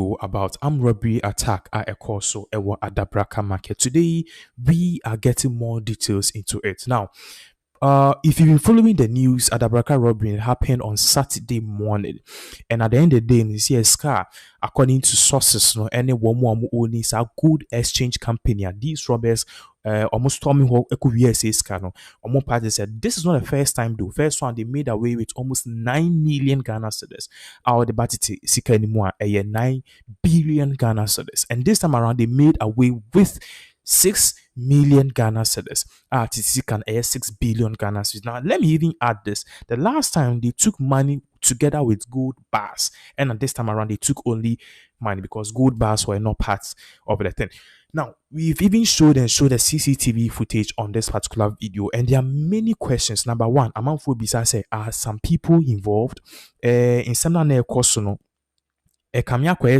About armed robbery attack at a Corso Ewa Adabraka market. Today we are getting more details into it. Now, if you've been following the news, Adabraka robbery happened on Saturday morning, and at the end of the day, in this car, according to sources, no, any one own is a good exchange company, and these robbers. Almost storming what EcoVSA no. Omo party said this is not the first time though. First one they made away with almost 9 million Ghana cedis. Our debate sika anymore 9 billion Ghana cedis. And this time around they made away with 6 million Ghana cedis. TTC can air 6 billion Ghana cedis. Now let me even add this. The last time they took money together with gold bars, and at this time around they took only money because gold bars were not parts of the thing. Now, we've even showed the CCTV footage on this particular video, and there are many questions. Number one, among Bisa say, are some people involved? In some course, no.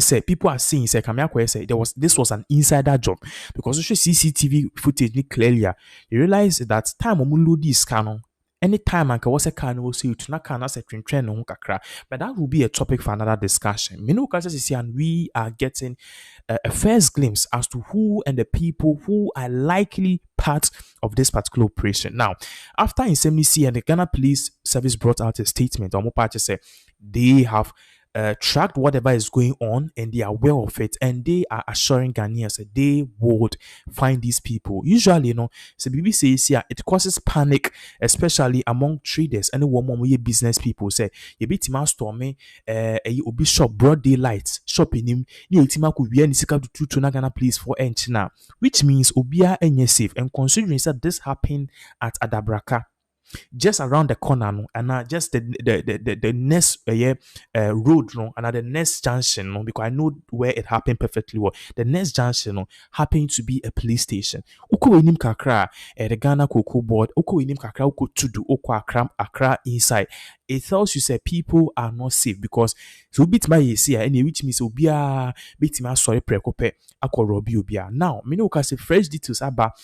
Say people are saying say say this was an insider job because you should CCTV footage clearly. You realize that time load this canon. Anytime I can was a can will say to not can as a train no kakra, but that will be a topic for another discussion. And we are getting a first glimpse as to who and the people who are likely part of this particular operation. Now, after Insemnicy and the Ghana Police Service brought out a statement, say they have tracked whatever is going on and they are aware of it, and they are assuring Ghanaians that they would find these people. Usually, so BBC says here it causes panic, especially among traders and business people. Say you be tima stormy obi shop broad daylight shopping him ni tima could be any to Ghana police for now, which means obia enye safe. And considering that this happened at Adabraka, just around the corner, no, and just the next road, no, and the next junction, no, because I know where it happened perfectly well. The next junction, no, happened to be a police station. Uko inim kakra, the Ghana Cocoa Board. Uko inim kakra, uko to do uko akra inside. It tells you say people are not safe because so bit my year and which means obia bit my sorry prekope ako robbie obia. Now, me know say fresh details about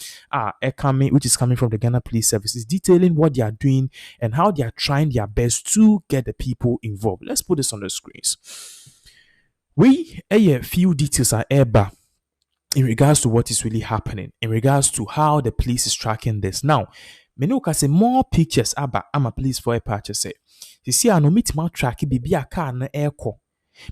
coming, which is coming from the Ghana Police Service, is detailing what they are doing and how they are trying their best to get the people involved. Let's put this on the screens. We a few details are eba in regards to what is really happening, in regards to how the police is tracking this. Now, me know say more pictures aba I'm a police for a purchase. You see, I no meet my track bibi a car na airco.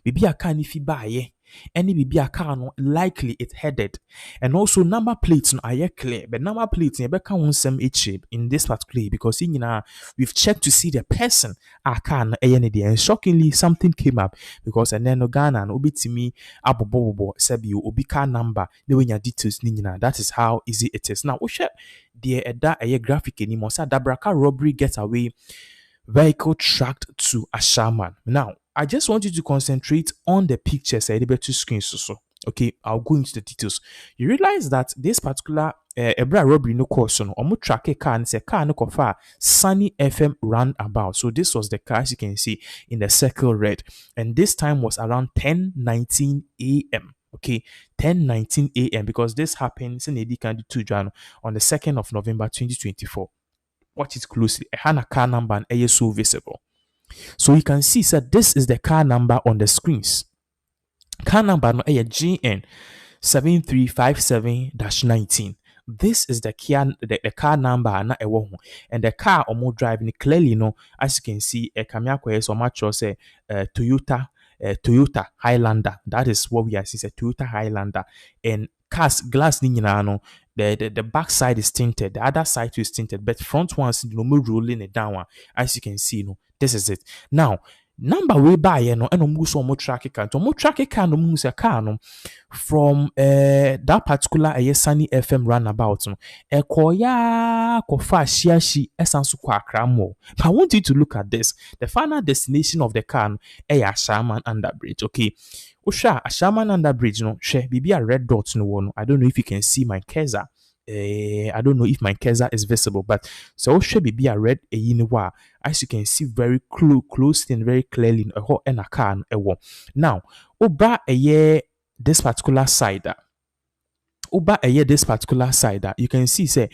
Bibi a car if you buy any bibi a car no likely it headed. And also number plates no are clear, but number plates never can some shape in this particular because we've checked to see the person a car na and shockingly something came up because and then no Ghana and obi to me abobobo sabi you obi car number the way your details nina. That is how easy it is. Now we share the graphic anymore. So Adabraka robbery getaway vehicle tracked to a shaman. Now, I just want you to concentrate on the pictures I able to screen so. Okay, I'll go into the details. You realize that this particular robbery no course no omo track a car and say car no kofa Sunny FM roundabout. So this was the car, as you can see in the circle red, and this time was around 10:19 a.m. Okay, 10:19 a.m. because this happened in Edi on the 2nd of November 2024. Watch it closely. A Hana car number and a so visible. So you can see that this is the car number on the screens. Car number no a GN 7357-19. This is the car number and the car or more driving clearly as you can see a Kamiako is or much or say Toyota Highlander. That is what we are seeing, a Toyota Highlander. And cars glass the back side is tinted, the other side is tinted, but front one's rolling it down. As you can see, this is it. Now, number way by and almost more track can a car from that particular Sunny FM runabout. I want you to look at this. The final destination of the car a Shaman under bridge. Okay. Osha, a Shaman under bridge, share be a red dot no one. I don't know if you can see my Keza. I don't know if my Keza is visible, but so should be a red as you can see very close and very clearly in a hot and a car a wall. Now, Oba a year this particular side. This particular side you can see say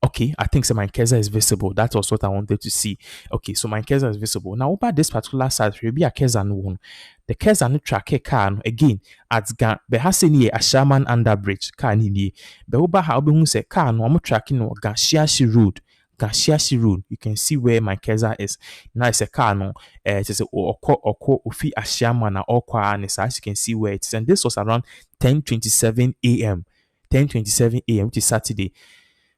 Okay, I think so my Keza is visible. That was what I wanted to see. Okay, so my Keza is visible. Now about this particular side, maybe a Keza no one. The Keza no track a car no, again at Gan Behasini a Shaman under bridge car ni the Uba how be say car no I'm tracking no Gashiashi road. Gashiashi road. You can see where my Keza is. Now it's a car no it is a oko ufi a shaman na okwa and as you can see where it is. And this was around 10:27 a.m. 10:27 a.m. which is Saturday.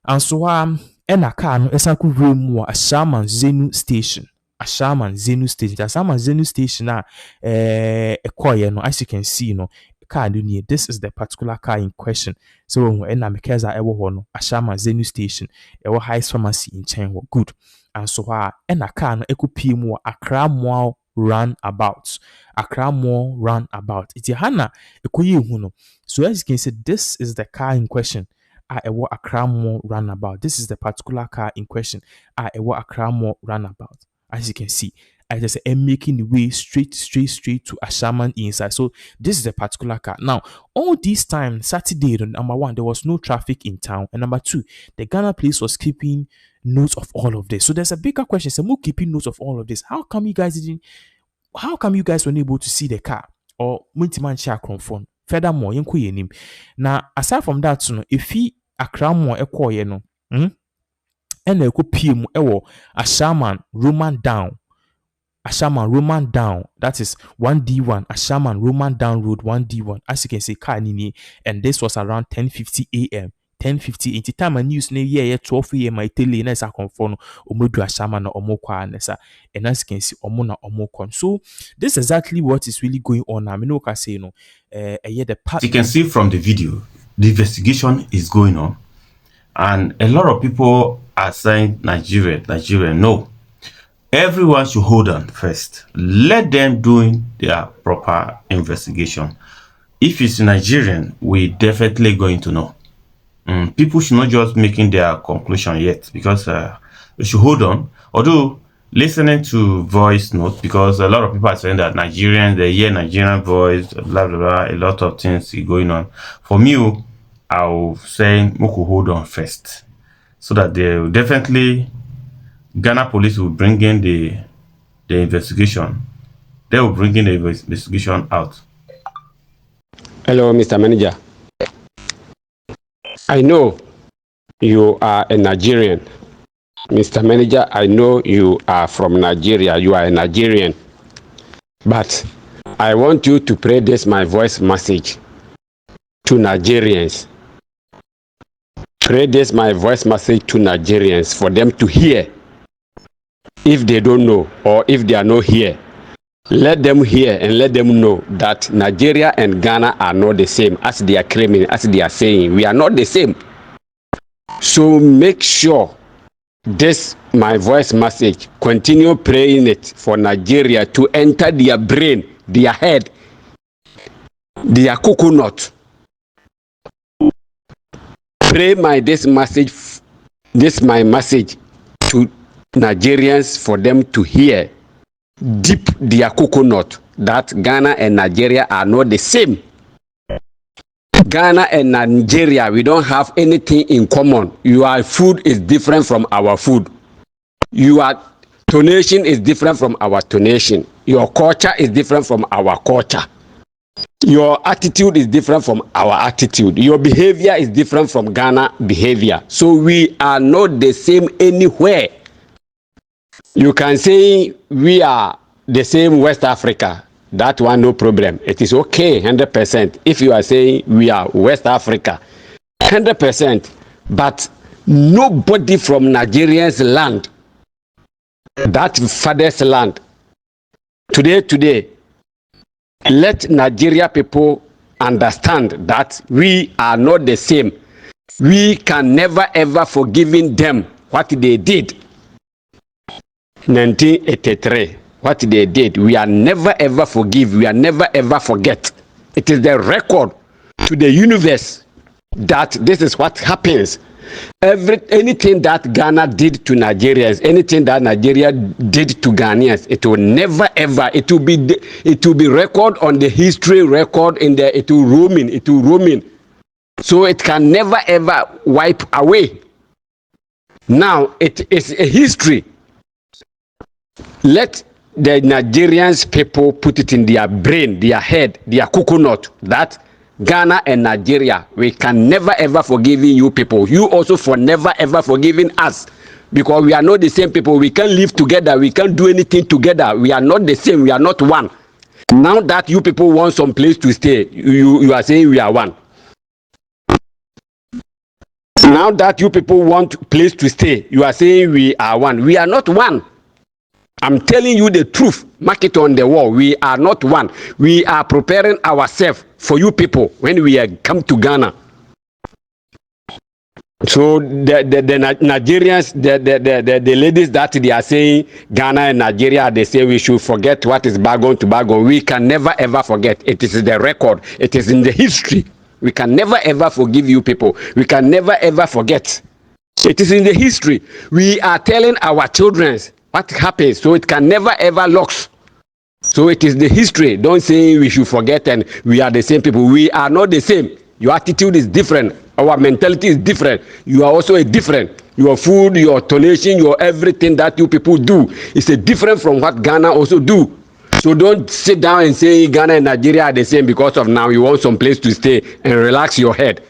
And so ɛna car no ɛsan kɔ wura mu wɔ Ashaman Zenu station. Ashaman Zenu station. The Ashaman Zenu station a ɛkɔɔyɛ no, as you can see no car no nie. This is the particular car in question. So ɛna mekɛza ɛwɔ hɔ no Ashaman Zenu station ɛwɔ Highest Pharmacy nkyɛn hɔ. Good. And so ɛna car no ɛkɔ pie mu wɔ Accra Mall roundabout. Accra Mall roundabout. Iti hana ɛkɔyɛ ehu no. So as you can see, this is the car in question. Ewo Accra Mall roundabout. This is the particular car in question. Ewo Accra Mall roundabout. As you can see, I just am making the way straight to Ashaman inside. So this is the particular car. Now, all this time, Saturday, number one, there was no traffic in town, and number two, the Ghana police was keeping notes of all of this. So there's a bigger question. So, keeping notes of all of this. How come you guys were unable to see the car or multi-man share phone? Furthermore, now aside from that, if he Accra Mall ɛkɔɔyɛ no, ɛna ɛkɔ pie mu ɛwɔ Ashaman Roman down. Ashaman Roman down. That is 1D1. Ashaman Roman down road 1D1. As you can see, car nini, and this was around 10:50 a.m. 10:50. In the time of news, yeah, 12 a.m. I tell you, nesa confirm omodu Ashaman na omokwa nesa, and as you can see, omona omokon. So this is exactly what is really going on now. I mean, okay, say no, the part. You can see from the video, the investigation is going on, and a lot of people are saying Nigeria. No, everyone should hold on first. Let them do their proper investigation. If it's Nigerian, we definitely going to know. People should not just making their conclusion yet, because we should hold on. Although listening to voice note, because a lot of people are saying that Nigerians, they hear Nigerian voice, blah blah blah, a lot of things going on. For me, I'll say we could hold on first, so that they will definitely Ghana police will bring in the investigation. They will bring in the investigation out. Hello, Mr. Manager. I know you are a Nigerian. Mr. Manager, I know you are from Nigeria. You are a Nigerian. But I want you to pray this my voice message to Nigerians. Pray this my voice message to Nigerians for them to hear. If they don't know or if they are not here, let them hear and let them know that Nigeria and Ghana are not the same as they are claiming, as they are saying. We are not the same. So make sure this my voice message, continue praying it for Nigeria to enter their brain, their head, their coconut. Pray this my message to Nigerians for them to hear deep their coconut that Ghana and Nigeria are not the same. Ghana and Nigeria, we don't have anything in common. Your food is different from our food. Your tonation is different from our tonation. Your culture is different from our culture. Your attitude is different from our attitude. Your behavior is different from Ghana behavior. So we are not the same anywhere. You can say we are the same West Africa. That one, no problem. It is okay, 100%. If you are saying we are West Africa, 100%. But nobody from Nigeria's land, that father's land, today, let Nigeria people understand that we are not the same. We can never ever forgiving them what they did. 1983, what they did, we are never ever forgive, we are never ever forget. It is the record to the universe that this is what happens. Anything that Ghana did to Nigerians, anything that Nigeria did to Ghanaians, it will never ever, it will be record on the history record in the, it will roaming. So it can never ever wipe away. Now it is a history. Let the Nigerians people put it in their brain, their head, their coconut, that Ghana and Nigeria, we can never ever forgive you people. You also for never ever forgiving us, because we are not the same people. We can't live together. We can't do anything together. We are not the same. We are not one. Now that you people want some place to stay, you are saying we are one. Now that you people want place to stay, you are saying we are one. We are not one. I'm telling you the truth. Mark it on the wall. We are not one. We are preparing ourselves for you people when we come to Ghana. So the Nigerians, the ladies that they are saying Ghana and Nigeria, they say we should forget what is bargain to bargain. We can never ever forget. It is the record. It is in the history. We can never ever forgive you people. We can never ever forget. It is in the history. We are telling our children what happens, so it can never ever lose. So it is the history. Don't say we should forget and we are the same people. We are not the same. Your attitude is different. Our mentality is different. You are also a different. Your food, your donation, your everything that you people do is a different from what Ghana also do. So don't sit down and say Ghana and Nigeria are the same because of now you want some place to stay and relax your head.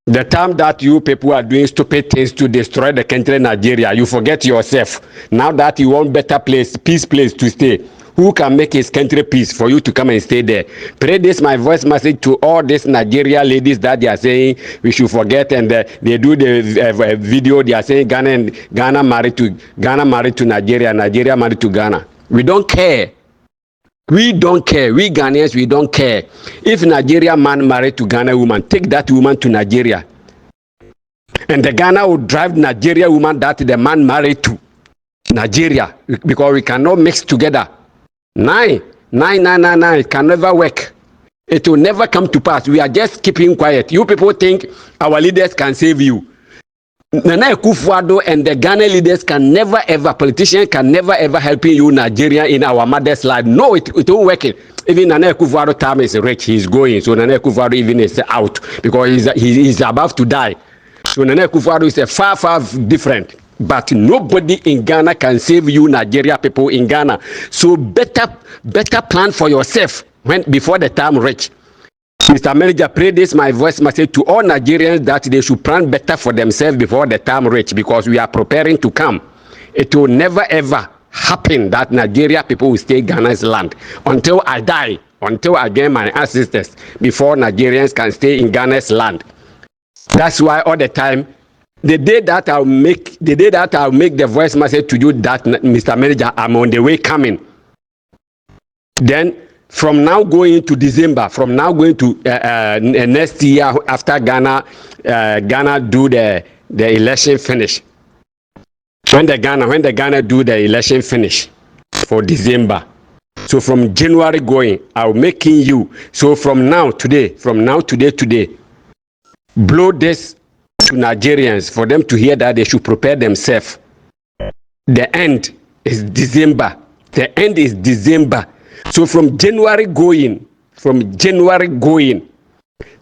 The time that you people are doing stupid things to destroy the country Nigeria, you forget yourself. Now that you want better place, peace place to stay, who can make his country peace for you to come and stay there? Pray this my voice message to all these Nigeria ladies that they are saying we should forget, and they do the video. They are saying Ghana married to Nigeria, Nigeria married to Ghana. We don't care. We don't care. We Ghanaians, we don't care. If Nigeria man married to Ghana woman, take that woman to Nigeria. And the Ghana will drive Nigeria woman that the man married to Nigeria, because we cannot mix together. Nine. It can never work. It will never come to pass. We are just keeping quiet. You people think our leaders can save you. Nana Akufo-Addo and the Ghana leaders can never ever, politicians can never ever helping you Nigeria in our mother's life. No, it won't work. Even Nana Akufo-Addo time is rich, he's going. So Nana Akufo-Addo even is out because he's about to die. So Nana Akufo-Addo is a far different. But nobody in Ghana can save you Nigeria people in Ghana. So better plan for yourself before the time reach. Mr. Manager, pray this my voice message to all Nigerians that they should plan better for themselves before the time reach, because we are preparing to come. It will never ever happen that Nigeria people will stay Ghana's land until I die, until I get my ancestors, before Nigerians can stay in Ghana's land. That's why all the time, the day that I'll make the voice message to you that Mr. Manager, I'm on the way coming. Then from now going into December, from now going to next year after Ghana do the election finish. When the Ghana do the election finish for December. So from January going, I'll making you. So from now today, blow this to Nigerians for them to hear that they should prepare themselves. The end is December. The end is December. So from January going,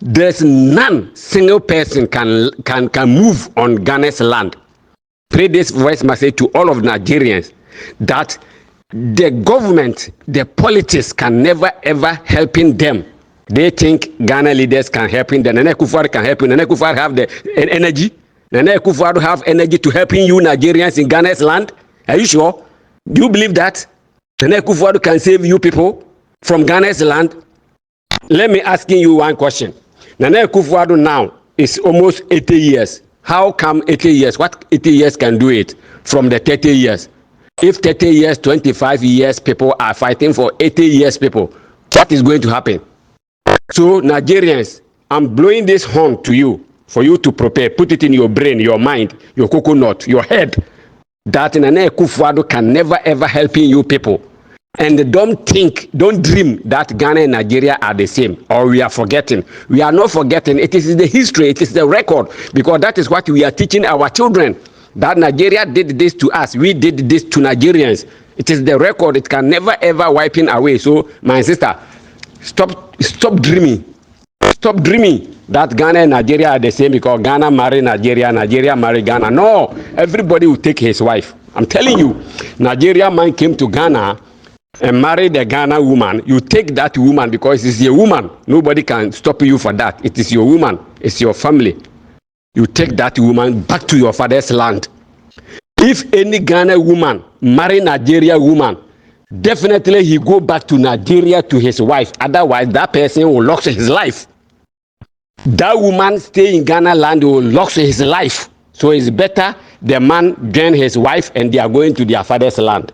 there's none single person can move on Ghana's land. Pray this voice message to all of Nigerians that the government, the politics can never ever helping them. They think Ghana leaders can help him. Nana Akufo-Addo can help you. Nana Akufo-Addo have the energy. Nana Akufo-Addo have energy to helping you Nigerians in Ghana's land. Are you sure? Do you believe that Nana Akufo-Addo can save you people from Ghana's land? Let me ask you one question. Nana Akufo-Addo now is almost 80 years. How come 80 years? What 80 years can do it from the 30 years? If 30 years, 25 years people are fighting for 80 years people, what is going to happen? So Nigerians, I'm blowing this horn to you for you to prepare. Put it in your brain, your mind, your coconut, your head, that Nana Akufo-Addo can never ever helping you people. And don't dream that Ghana and Nigeria are the same, or we are forgetting. We are not forgetting. It is the history, it is the record, because that is what we are teaching our children. That Nigeria did this to us, we did this to Nigerians. It is the record, it can never ever wiping away. So my sister, stop dreaming. Stop dreaming that Ghana and Nigeria are the same because Ghana marry Nigeria, Nigeria marry Ghana. No, everybody will take his wife. I'm telling you, Nigeria man came to Ghana and married a Ghana woman. You take that woman because it's your woman. Nobody can stop you for that. It is your woman. It's your family. You take that woman back to your father's land. If any Ghana woman marry Nigeria woman, definitely he go back to Nigeria to his wife. Otherwise, that person will lose his life. That woman stay in Ghana land will lose his life. So it's better the man join his wife and they are going to their father's land.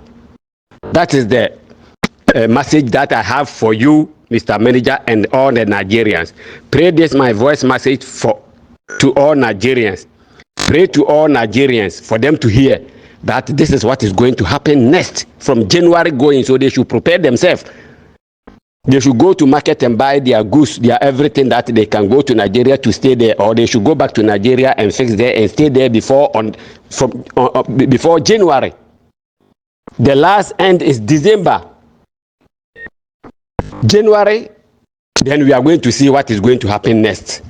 That is the message that I have for you, Mr. Manager, and all the Nigerians. Pray this my voice message to all Nigerians. Pray to all Nigerians for them to hear that this is what is going to happen next from January going. So they should prepare themselves. They should go to market and buy their goods, their everything that they can go to Nigeria to stay there, or they should go back to Nigeria and fix there and stay there before January. The last end is December. January, then we are going to see what is going to happen next.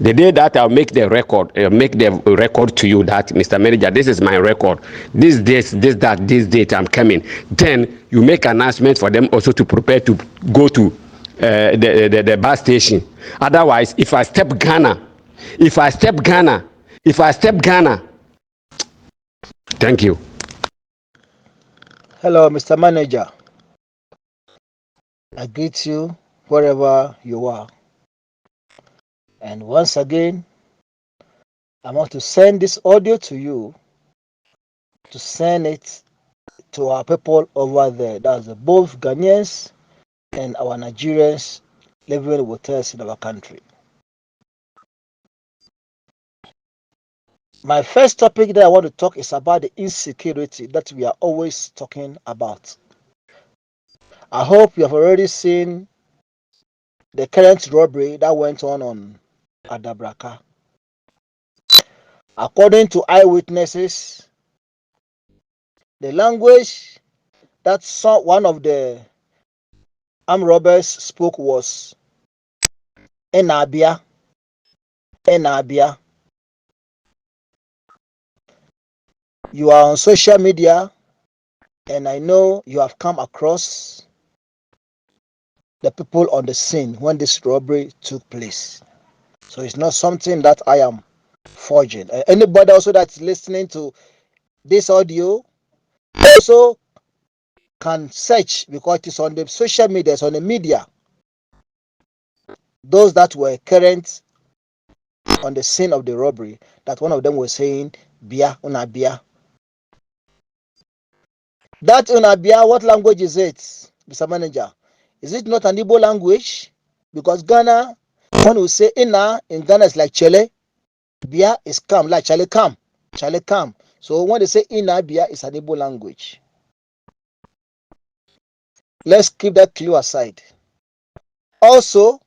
The day that I'll make the record to you that, Mr. Manager, this is my record. This date I'm coming. Then you make announcement for them also to prepare to go to the bus station. Otherwise, if I step Ghana, thank you. Hello, Mr. Manager. I greet you wherever you are. And once again, I want to send this audio to you to send it to our people over there. That's both Ghanaians and our Nigerians living with us in our country. My first topic that I want to talk is about the insecurity that we are always talking about. I hope you have already seen the current robbery that went on Adabraka. According to eyewitnesses, the language that one of the armed robbers spoke was Enabia. You are on social media, and I know you have come across the people on the scene when this robbery took place. So it's not something that I am forging. Anybody also that's listening to this audio also can search, because it is on the social media, it's on the media. Those that were current on the scene of the robbery, that one of them was saying, Bia, Unabia. That Unabia, what language is it, Mr. Manager? Is it not an Igbo language? Because Ghana, when we say Ina in Ghana, is like Chele. Bia is come, like Chale come. So when they say Ina, Bia is an Igbo language. Let's keep that clue aside. Also,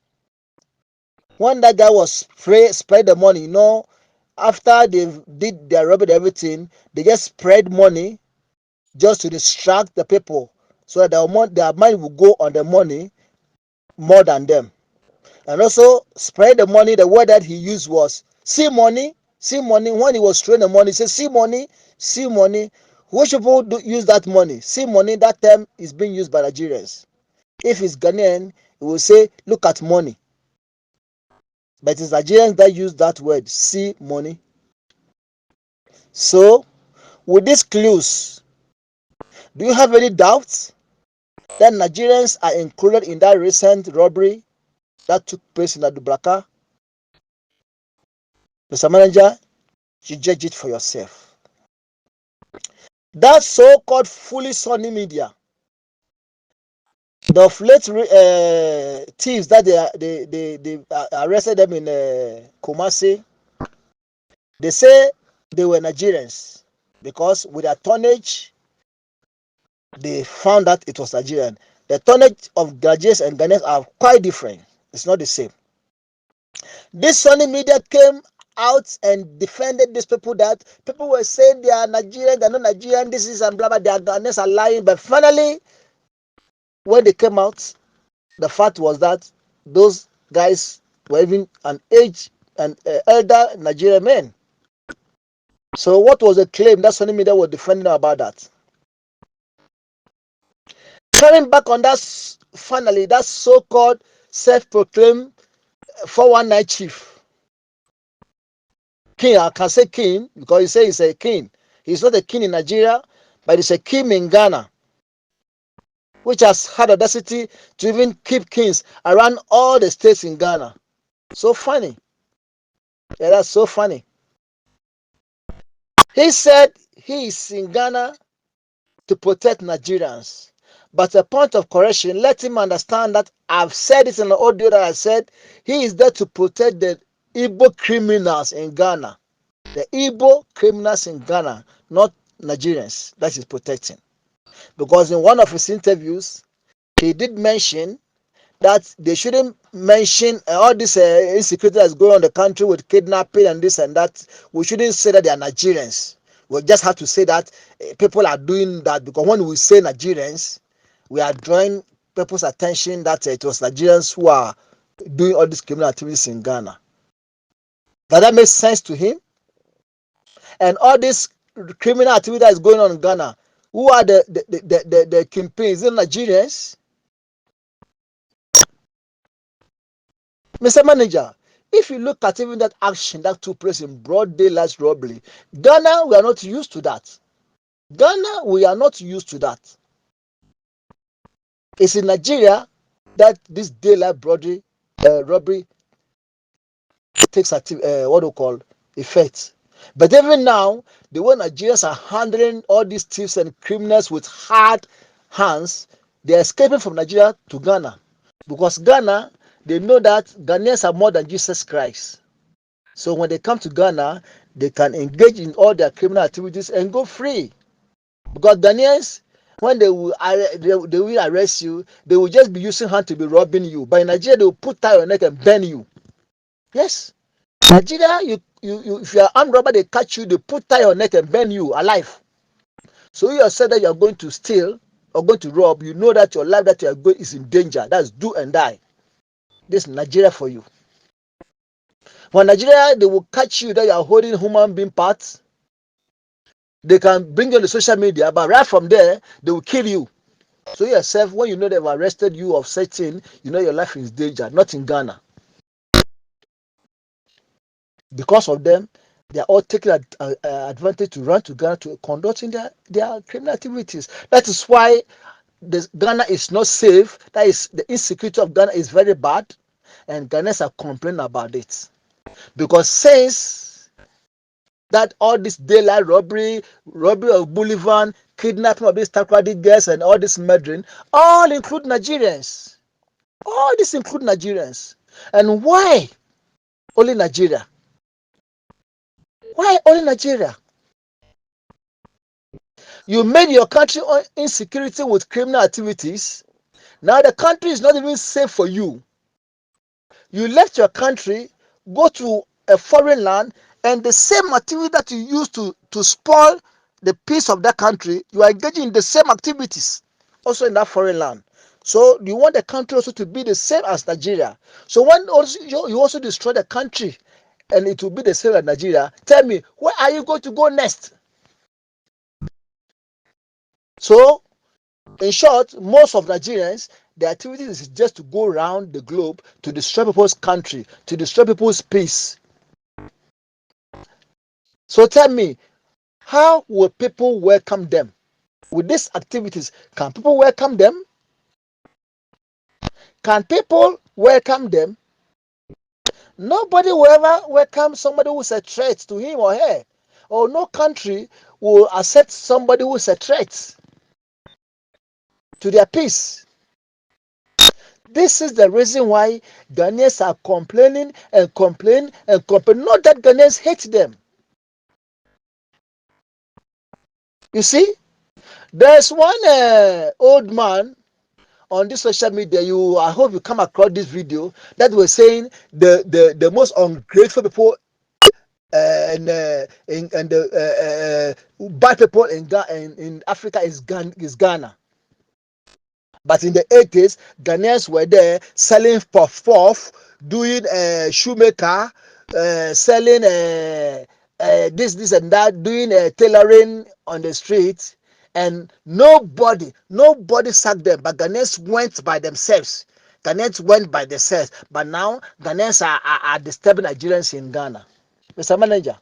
when that guy was spread the money, after they did their robbery, everything, they just spread money just to distract the people, so that their mind will go on the money more than them. And also spread the money. The word that he used was see money. When he was throwing the money, he said see money. Which people do use that money? See money, that term is being used by Nigerians. If it's Ghanaian, it will say look at money. But it's Nigerians that use that word, see money. So with these clues, do you have any doubts that Nigerians are included in that recent robbery that took place in Adabraka? Mr. Manager, you judge it for yourself. That so-called fully sunny media, the flat thieves that they arrested them in Kumasi, they say they were Nigerians because with their tonnage, they found that it was Nigerian. The tonnage of Nigerians and Ghanaians are quite different. It's not the same. This Sunny media came out and defended these people, that people were saying they are Nigerian, they're not Nigerian, this is and blah blah, their Ghanaians are lying. But finally, when they came out, the fact was that those guys were even an elder Nigerian men. So what was the claim that Sunny media was defending about that? Coming back on that, finally, that so-called self-proclaimed 419 chief. King, I can say king because he says he's a king. He's not a king in Nigeria, but he's a king in Ghana, which has had audacity to even keep kings around all the states in Ghana. So funny. Yeah, that's so funny. He said he is in Ghana to protect Nigerians. But a point of correction, let him understand that I've said it in the audio that I said he is there to protect the Igbo criminals in Ghana. The Igbo criminals in Ghana, not Nigerians, that he's protecting. Because in one of his interviews, he did mention that they shouldn't mention all this insecurity that's going on in the country with kidnapping and this and that. We shouldn't say that they are Nigerians. We just have to say that people are doing that, because when we say Nigerians, we are drawing people's attention that it was Nigerians who are doing all these criminal activities in Ghana. Does that make sense to him? And all this criminal activity that is going on in Ghana, who are the kingpins? The Nigerians? Mr. Manager, if you look at even that action that took place in broad daylight robbery, Ghana, we are not used to that. Ghana, we are not used to that. It's in Nigeria that this daylight robbery takes effect. But even now, the way Nigerians are handling all these thieves and criminals with hard hands, they are escaping from Nigeria to Ghana. Because Ghana, they know that Ghanaians are more than Jesus Christ. So when they come to Ghana, they can engage in all their criminal activities and go free. Because Ghanaians, when they will arrest you, they will just be using hand to be robbing you. But in Nigeria, they will put tie on your neck and burn you. Yes. Nigeria, if you are armed robber, they catch you, they put tie on your neck and burn you alive. So you said that you are going to steal or going to rob, you know that your life that you are going is in danger. That's do and die. This is Nigeria for you. For Nigeria, they will catch you that you are holding human being parts. They can bring you on the social media, but right from there, they will kill you. So yourself, when you know they've arrested you of such thing, you know your life is in danger, not in Ghana. Because of them, they are all taking advantage to run to Ghana to conducting their criminal activities. That is why Ghana is not safe. That is, the insecurity of Ghana is very bad, and Ghanaians are complaining about it. Because since that all this daylight robbery of Boulevard, kidnapping of these taekwondo girls, and all this murdering, all include Nigerians. All this include Nigerians. And why only Nigeria? Why only Nigeria? You made your country on insecurity with criminal activities. Now the country is not even safe for you. You left your country, go to a foreign land, and the same activity that you used to spoil the peace of that country, you are engaging in the same activities also in that foreign land. So you want the country also to be the same as Nigeria. So when also you also destroy the country and it will be the same as Nigeria, tell me, where are you going to go next? So, in short, most of Nigerians, their activities is just to go around the globe to destroy people's country, to destroy people's peace. So tell me, how will people welcome them? With these activities, can people welcome them? Can people welcome them? Nobody will ever welcome somebody who is a threat to him or her. Or no country will accept somebody who is a threat to their peace. This is the reason why Ghanaians are complaining and complaining and complaining. Not that Ghanaians hate them. You see, there's one old man on this social media. I hope you come across this video that was saying the most ungrateful people and the bad people in Africa is Ghana. But in the 80s, Ghanaians were there selling puff-puff, doing shoemaker, selling this and that, doing tailoring on the street, and nobody sacked them. But Ghanaians went by themselves. But now Ghanaians are disturbing Nigerians in Ghana. Mr. Manager,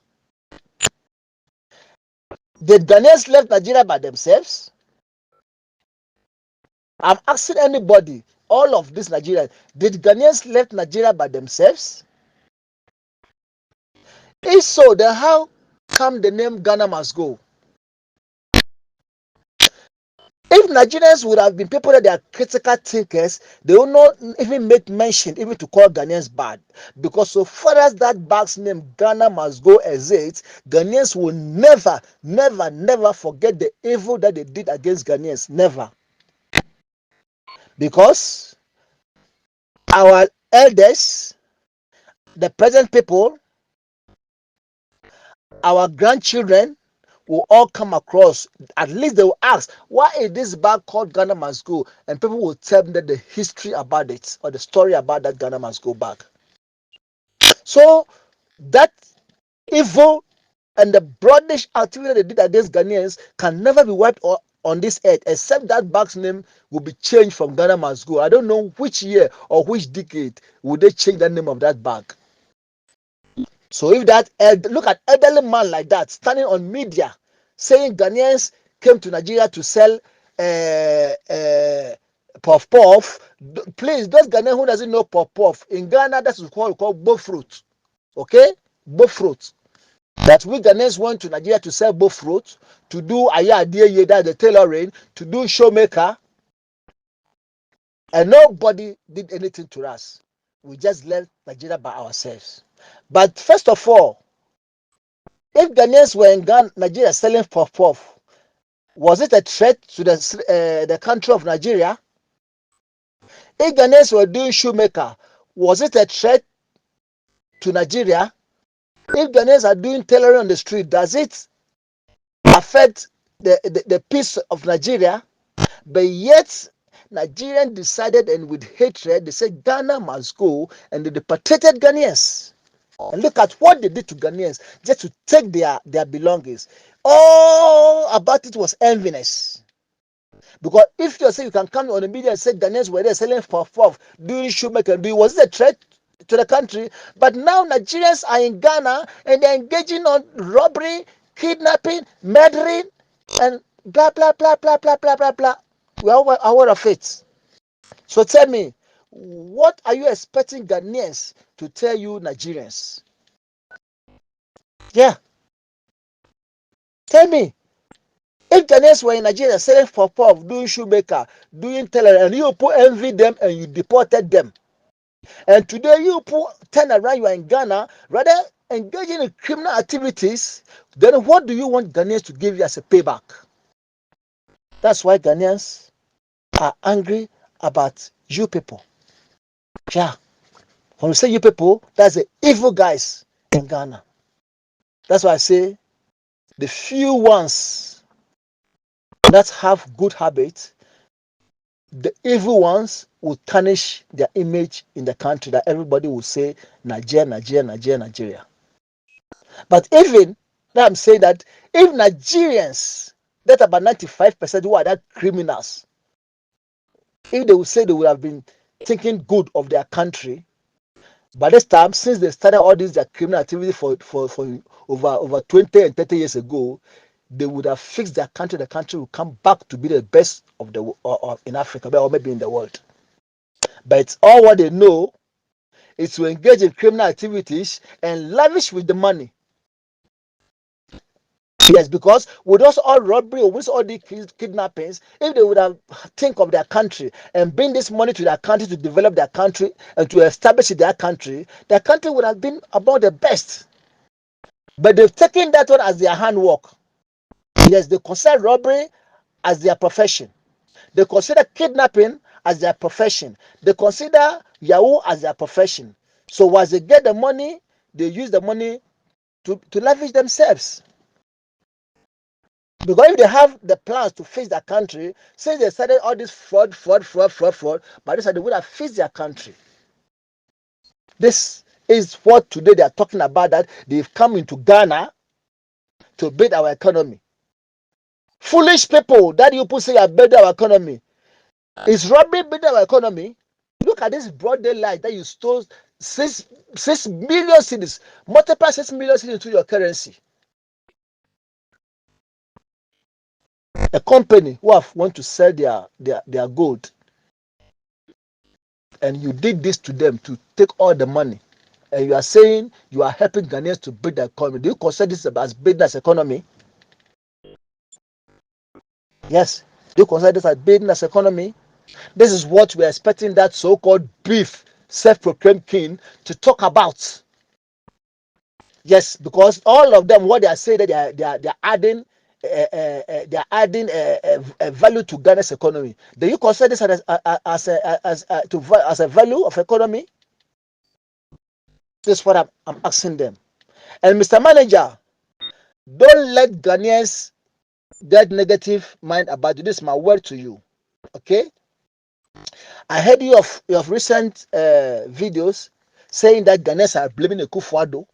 did Ghanaians left Nigeria by themselves? I'm asking anybody, all of these Nigerians, did Ghanaians left Nigeria by themselves? If so, then how come the name Ghana must go? If Nigerians would have been people that they are critical thinkers, they will not even make mention even to call Ghanaians bad. Because so far as that bag's name Ghana must go exists, Ghanaians will never forget the evil that they did against Ghanaians. Never. Because our elders, the present people, our grandchildren will all come across, at least they will ask, why is this bag called Ghana must go? And people will tell them that the history about it or the story about that Ghana must go back. So that evil and the brownish activity they did against Ghanaians can never be wiped on this earth, except that bag's name will be changed from Ghana must go. I don't know which year or which decade would they change the name of that bag. So if that look at elderly man like that standing on media saying Ghanaians came to Nigeria to sell puff puff, please, those Ghanaians who doesn't know puff puff, in Ghana that's what we call both fruit. Okay, both fruit. That we Ghanaians went to Nigeria to sell both fruit, to do ayadiye, that's the tailoring, to do showmaker, and nobody did anything to us. We just left Nigeria by ourselves. But first of all, if Ghanaians were in Ghana, Nigeria selling puff puff, was it a threat to the country of Nigeria? If Ghanaians were doing shoemaker, was it a threat to Nigeria? If Ghanaians are doing tailoring on the street, does it affect the peace of Nigeria? But yet, Nigerians decided, and with hatred, they said Ghana must go, and they deported Ghanaians. And look at what they did to Ghanaians just to take their belongings. All about it was enviness. Because if you say you can come on the media and say Ghanaians were there selling puff puff, doing shoemaker, was it a threat to the country? But now Nigerians are in Ghana and they're engaging on robbery, kidnapping, murdering, and blah blah blah blah blah blah blah blah. We are aware of it. So tell me, what are you expecting Ghanaians to tell you Nigerians? Yeah. Tell me, if Ghanaians were in Nigeria selling puff puff, doing shoemaker, doing tailor, and you envy them and you deported them, and today you turn around, you are in Ghana, rather engaging in criminal activities, then what do you want Ghanaians to give you as a payback? That's why Ghanaians are angry about you people. Yeah. When we say you people, that's the evil guys in Ghana. That's why I say the few ones that have good habits, the evil ones will tarnish their image in the country, that everybody will say Nigeria. But even that, I'm saying that if Nigerians, that about 95% who are that criminals, if they would say they would have been thinking good of their country, by this time, since they started all these their criminal activity for over 20 and 30 years ago, they would have fixed their country. The country will come back to be the best of the in Africa, or maybe in the world. But it's all what they know is to engage in criminal activities and lavish with the money. Yes, because with us all robbery, with all the kidnappings, if they would have think of their country and bring this money to their country to develop their country and to establish their country would have been about the best. But they've taken that one as their handwork. Yes, they consider robbery as their profession. They consider kidnapping as their profession. They consider Yahoo as their profession. So once they get the money, they use the money to lavish themselves. Because if they have the plans to fix their country, since they started all this fraud, by this time they would have fixed their country. This is what today they are talking about, that they've come into Ghana to build our economy. Foolish people that you put say are building our economy. Is robbery building our economy? Look at this broad daylight that you stole 6 million cedis, multiply 6 million cedis into your currency. A company who have want to sell their gold, and you did this to them to take all the money, and you are saying you are helping Ghanaians to build the economy. Do you consider this as business economy? Yes. Do you consider this as business economy? This is what we're expecting that so-called beef self-proclaimed king to talk about. Yes, because all of them, what they are saying, that they are adding a value to Ghana's economy. Do you consider this as a value of economy? This is what I'm asking them. And Mr. Manager, don't let Ghanaians get negative mind about you. This is my word to you. Okay? I heard you of recent videos saying that Ghanaians are blaming the Kufuado.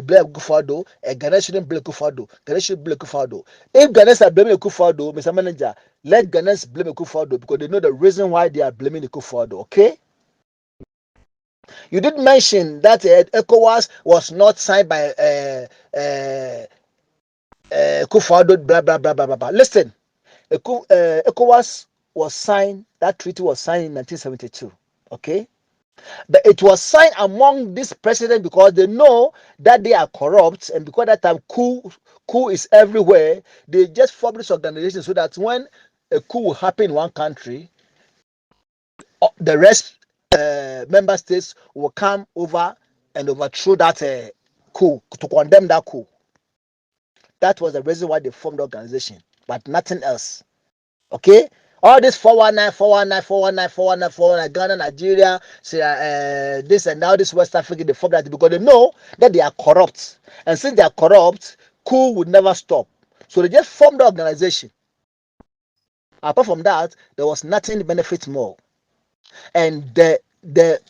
Blame Kufuado, and Ghana shouldn't blame Kufuado. Ghana should blame Kufuado. If Ghanaians are blaming Kufuado, Mr. Manager, let Ghanaians blame Kufuado, because they know the reason why they are blaming the Kufuado. Okay? You did mention that ECOWAS was not signed by Kufuado. Blah blah blah blah blah. Listen, ECOWAS was signed. That treaty was signed in 1972. Okay. But it was signed among this president because they know that they are corrupt, and because that time coup is everywhere, they just form this organization so that when a coup will happen in one country, the rest member states will come over and overthrow that coup, to condemn that coup. That was the reason why they formed the organization, but nothing else. Okay? All this 419, Ghana, Nigeria, this and now this West Africa, they form that because they know that they are corrupt. And since they are corrupt, coup would never stop. So they just formed the organization. Apart from that, there was nothing to benefit more. And the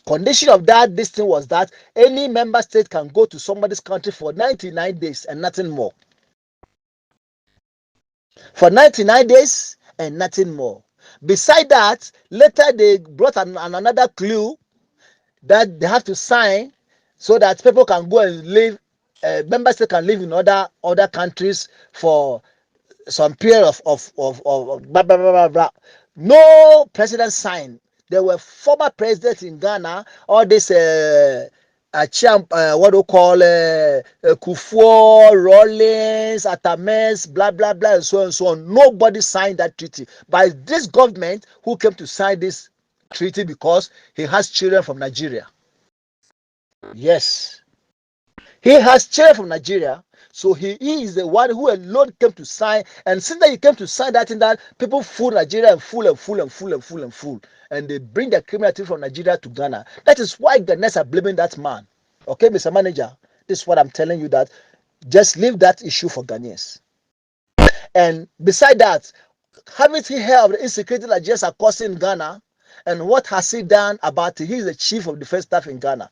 condition of this thing was that any member state can go to somebody's country for 99 days and nothing more. For 99 days and nothing more. Beside that, later they brought another clue that they have to sign so that people can go and live, member states can live in other countries for some period of blah, blah, blah, blah, blah. No president signed. There were former presidents in Ghana, all this what do you call Kufuor, Rawlings, Atames, blah blah blah, and so on. Nobody signed that treaty. But this government who came to sign this treaty because he has children from Nigeria. Yes, he has children from Nigeria, so he is the one who alone came to sign. And since that he came to sign that thing, that people fool Nigeria and fool, and they bring the criminality from Nigeria to Ghana. That is why Ghanaians are blaming that man. Okay, Mr. Manager, this is what I'm telling you, that just leave that issue for Ghanaians. And beside that, haven't you heard of the insecurity that just are causing in Ghana? And what has he done about it? He is the chief of defense staff in Ghana.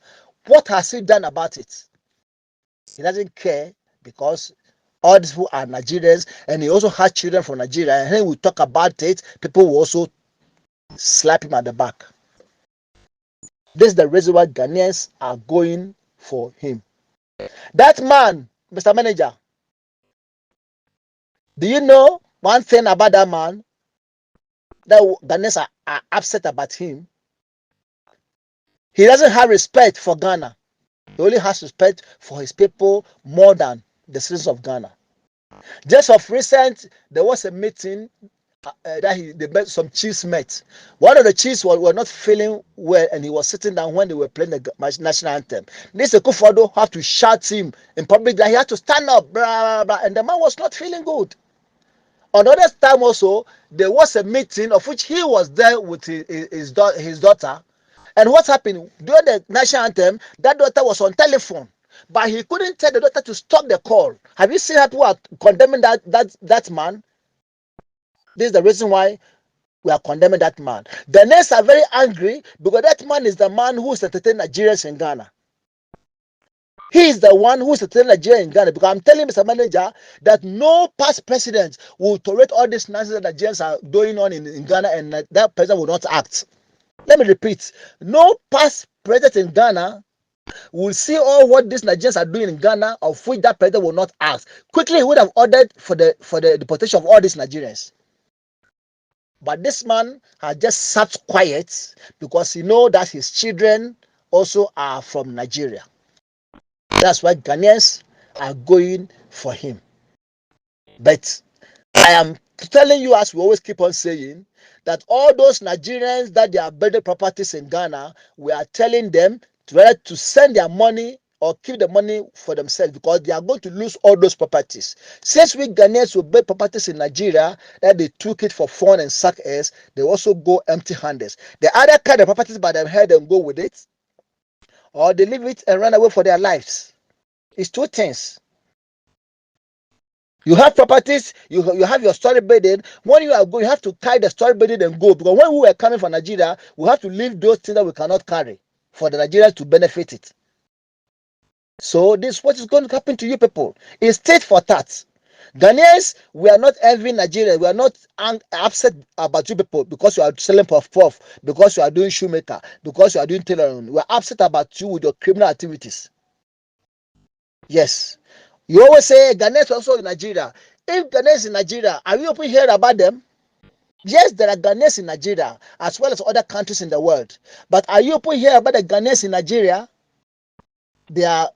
What has he done about it? He doesn't care, because all these people are Nigerians, and he also has children from Nigeria. And when we talk about it, people will also slap him at the back. This is the reason why Ghanaians are going for him. That man, Mr. Manager, do you know one thing about that man that Ghanaians are upset about him? He doesn't have respect for Ghana. He only has respect for his people more than the citizens of Ghana. Just of recent, there was a meeting that some chiefs met. One of the chiefs were not feeling well, and he was sitting down when they were playing the national anthem. This Kufuor have to shout him in public that he had to stand up, blah, blah, blah, and the man was not feeling good. Another time also, there was a meeting of which he was there with his daughter. And what happened during the national anthem? That daughter was on telephone, but he couldn't tell the daughter to stop the call. Have you seen how people are condemning that man? This is the reason why we are condemning that man. The Ghanaians are very angry because that man is the man who is entertaining Nigerians in Ghana. He is the one who is telling Nigeria in Ghana, because I'm telling Mr. Manager that no past president will tolerate all this nonsense that Nigerians are doing on in Ghana, and that president will not act. Let me repeat, no past president in Ghana will see all what these Nigerians are doing in Ghana, of which that president will not act. Quickly, he would have ordered for the deportation of all these Nigerians. But this man has just sat quiet because he knows that his children also are from Nigeria. That's why Ghanaians are going for him. But I am telling you, as we always keep on saying, that all those Nigerians that they are building properties in Ghana, we are telling them to send their money or keep the money for themselves, because they are going to lose all those properties. Since we Ghanaians will build properties in Nigeria that they took it for fun and suck ass, they also go empty-handed. They either carry the properties by their head and go with it, or they leave it and run away for their lives. It's two things. You have properties, you have your storage building. When you are going, you have to carry the storage building and go. Because when we were coming from Nigeria, we have to leave those things that we cannot carry for the Nigerians to benefit it. So this is what is going to happen to you people. It's tit for tat. Ghanaians, we are not envying Nigeria. We are not upset about you people because you are selling puff, because you are doing shoemaker, because you are doing tailoring. We are upset about you with your criminal activities. Yes. You always say Ghanaians also in Nigeria. If Ghanaians in Nigeria, are we open here about them? Yes, there are Ghanaians in Nigeria as well as other countries in the world. But are you open here about the Ghanaians in Nigeria? They are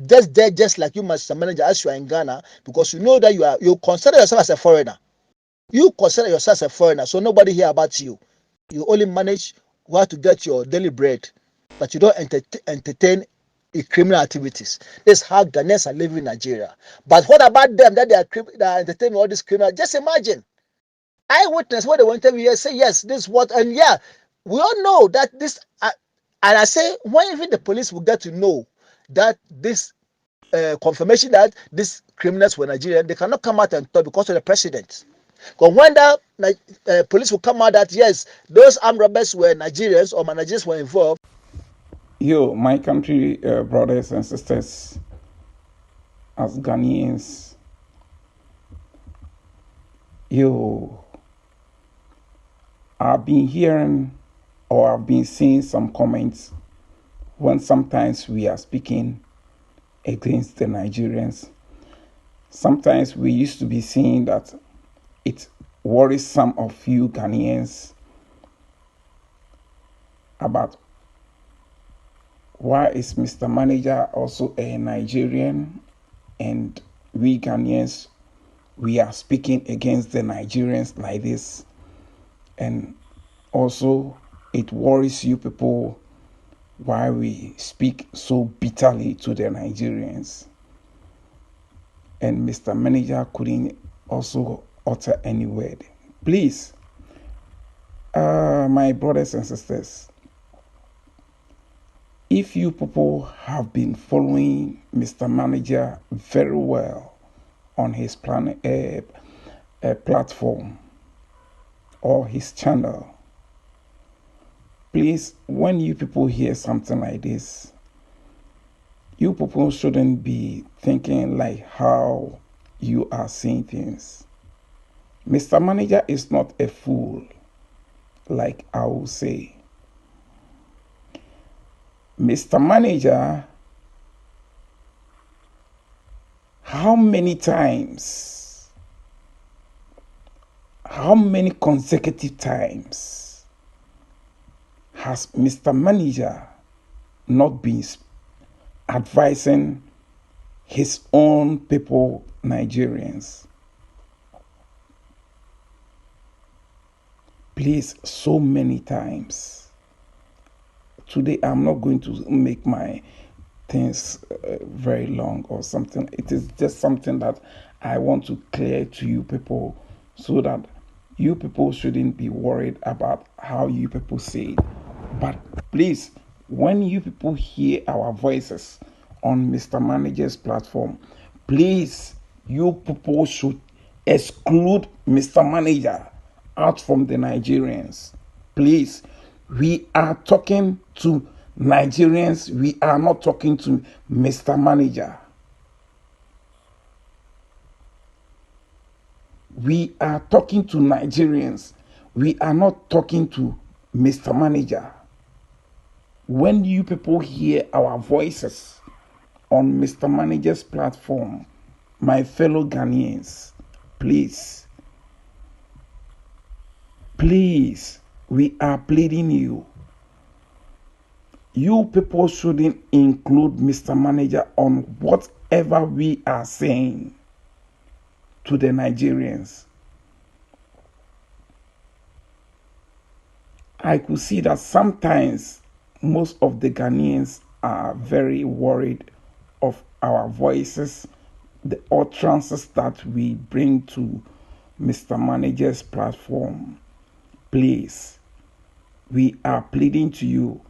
just there, just like you, Mr. Manager, as you are in Ghana, because you know that you consider yourself as a foreigner. You consider yourself as a foreigner, so nobody hear about you. You only manage how to get your daily bread, but you don't entertain criminal activities. This is how Ghanaians are living in Nigeria. But what about them that they are entertaining all this criminal? Just imagine. Eyewitness, what they want to hear, say yes, this is what, and yeah, we all know that this, and I say, when even the police will get to know that this confirmation that these criminals were Nigerian, they cannot come out and talk because of the president. Because when the police will come out that yes, those armed robbers were Nigerians or Nigerians were involved. Yo, my country brothers and sisters, as Ghanaians, yo, I've been hearing or I've been seeing some comments when sometimes we are speaking against the Nigerians. Sometimes we used to be seeing that it worries some of you Ghanaians about why is Mr. Manager also a Nigerian, and we Ghanaians, we are speaking against the Nigerians like this. And also it worries you people why we speak so bitterly to the Nigerians. And Mr. Manager couldn't also utter any word. Please, my brothers and sisters, if you people have been following Mr. Manager very well on his platform or his channel, please, when you people hear something like this, you people shouldn't be thinking like how you are seeing things. Mr. Manager is not a fool, like I will say. Mr. Manager, how many consecutive times has Mr. Manager not been advising his own people, Nigerians? Please, so many times. Today, I'm not going to make my things very long or something. It is just something that I want to clear to you people so that you people shouldn't be worried about how you people say it. But please, when you people hear our voices on Mr. Manager's platform, please, you people should exclude Mr. Manager out from the Nigerians. Please, we are talking to Nigerians, we are not talking to Mr. Manager. We are talking to Nigerians. We are not talking to Mr. Manager. When you people hear our voices on Mr. Manager's platform, my fellow Ghanaians, please, we are pleading you. You people shouldn't include Mr. Manager on whatever we are saying to the Nigerians. I could see that sometimes most of the Ghanaians are very worried of our voices, the utterances that we bring to Mr. Manager's platform. Please, we are pleading to you.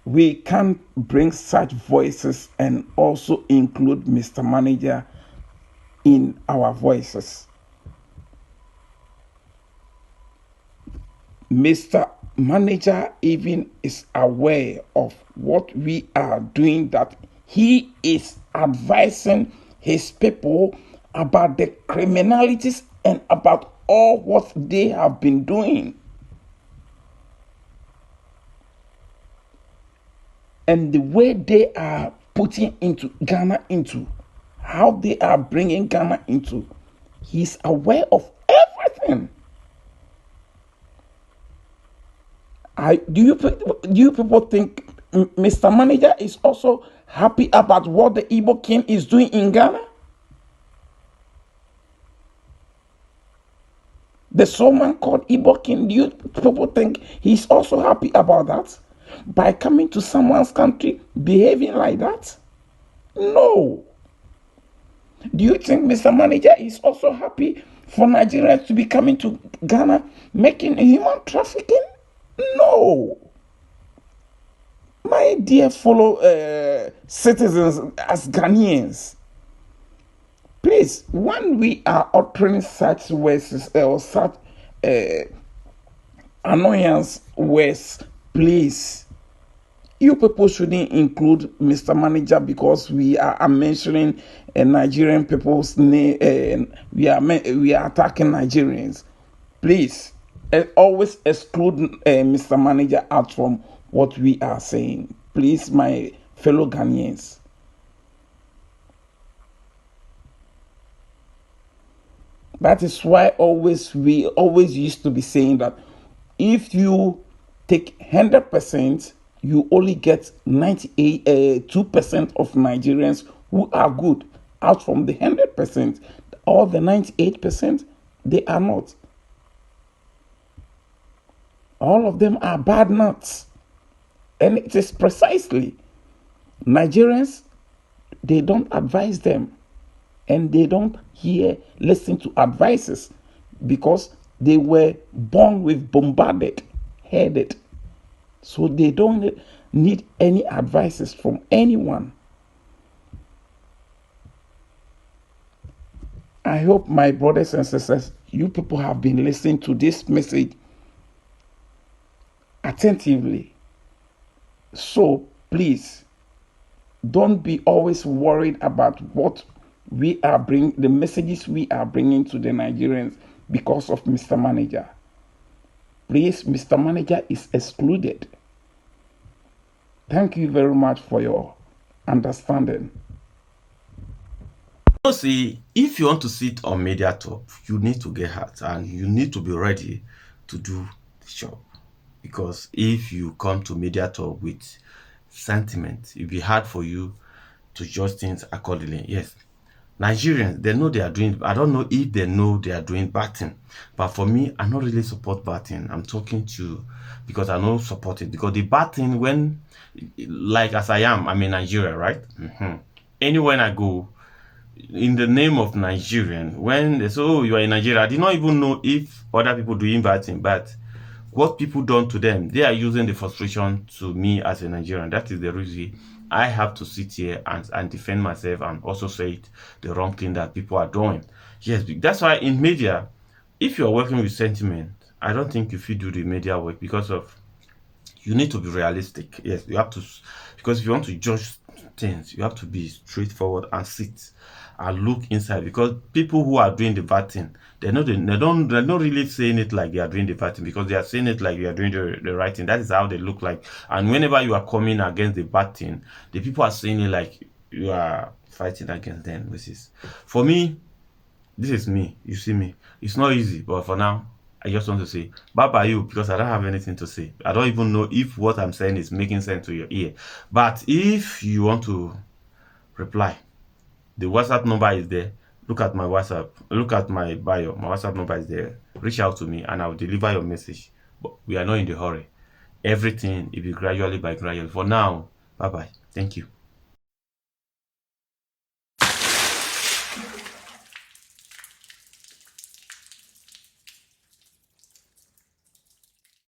We can't bring such voices and also include Mr. Manager in our voices. Mr. Manager even is aware of what we are doing, that he is advising his people about the criminalities and about all what they have been doing. And the way they are putting into Ghana into, how they are bringing Ghana into, he's aware of everything. Do you people think Mr. Manager is also happy about what the Igbo king is doing in Ghana? The soul called Igbo king, do you people think he's also happy about that? By coming to someone's country, behaving like that? No. Do you think Mr. Manager is also happy for Nigerians to be coming to Ghana making human trafficking? No. My dear fellow citizens, as Ghanaians, please, when we are uttering such words or such annoyance words, please, you people shouldn't include Mr. Manager because we are mentioning Nigerian people's name. We are attacking Nigerians. Please, always exclude Mr. Manager out from what we are saying. Please, my fellow Ghanaians. That is why we always used to be saying that if you take 100%, you only get 2% of Nigerians who are good. Out from the 100%, all the 98%, they are not. All of them are bad nuts. And it is precisely Nigerians, they don't advise them. And they don't listen to advices because they were born with bombarded, headed. So they don't need any advices from anyone. I hope my brothers and sisters, you people have been listening to this message attentively. So please, don't be always worried about what we are bringing, the messages we are bringing to the Nigerians because of Mr. Manager. Please, Mr. Manager is excluded. Thank you very much for your understanding. You see, if you want to sit on media top, you need to get hurt and you need to be ready to do the job. Because if you come to media top with sentiment, it'll be hard for you to judge things accordingly. Yes, Nigerians, they know they are doing, I don't know if they know they are doing bad thing, but for me, I don't really support bad thing. I'm talking to, because I don't support it, because the bad thing, when, like as I'm in Nigeria, right? Anywhere I go, in the name of Nigerian, when they say, oh, you are in Nigeria, I did not even know if other people doing bad thing, but what people done to them, they are using the frustration to me as a Nigerian. That is the reason I have to sit here and defend myself and also say it, the wrong thing that people are doing. Yes, that's why in media, if you are working with sentiment, I don't think if you do the media work, because of you need to be realistic. Yes, you have to, because if you want to judge things, you have to be straightforward and sit and look inside. Because people who are doing the bad thing, they're not really saying it like they are doing the bad thing, because they are saying it like you are doing the right thing. That is how they look like. And whenever you are coming against the bad thing, the people are saying it like you are fighting against them. Which is, for me, this is me. You see me. It's not easy, but for now, I just want to say bye you, because I don't have anything to say. I don't even know if what I'm saying is making sense to your ear. But if you want to reply, the WhatsApp number is there. Look at my WhatsApp. Look at my bio. My WhatsApp number is there. Reach out to me and I'll deliver your message. But we are not in the hurry. Everything will be gradually by gradually. For now, bye. Thank you.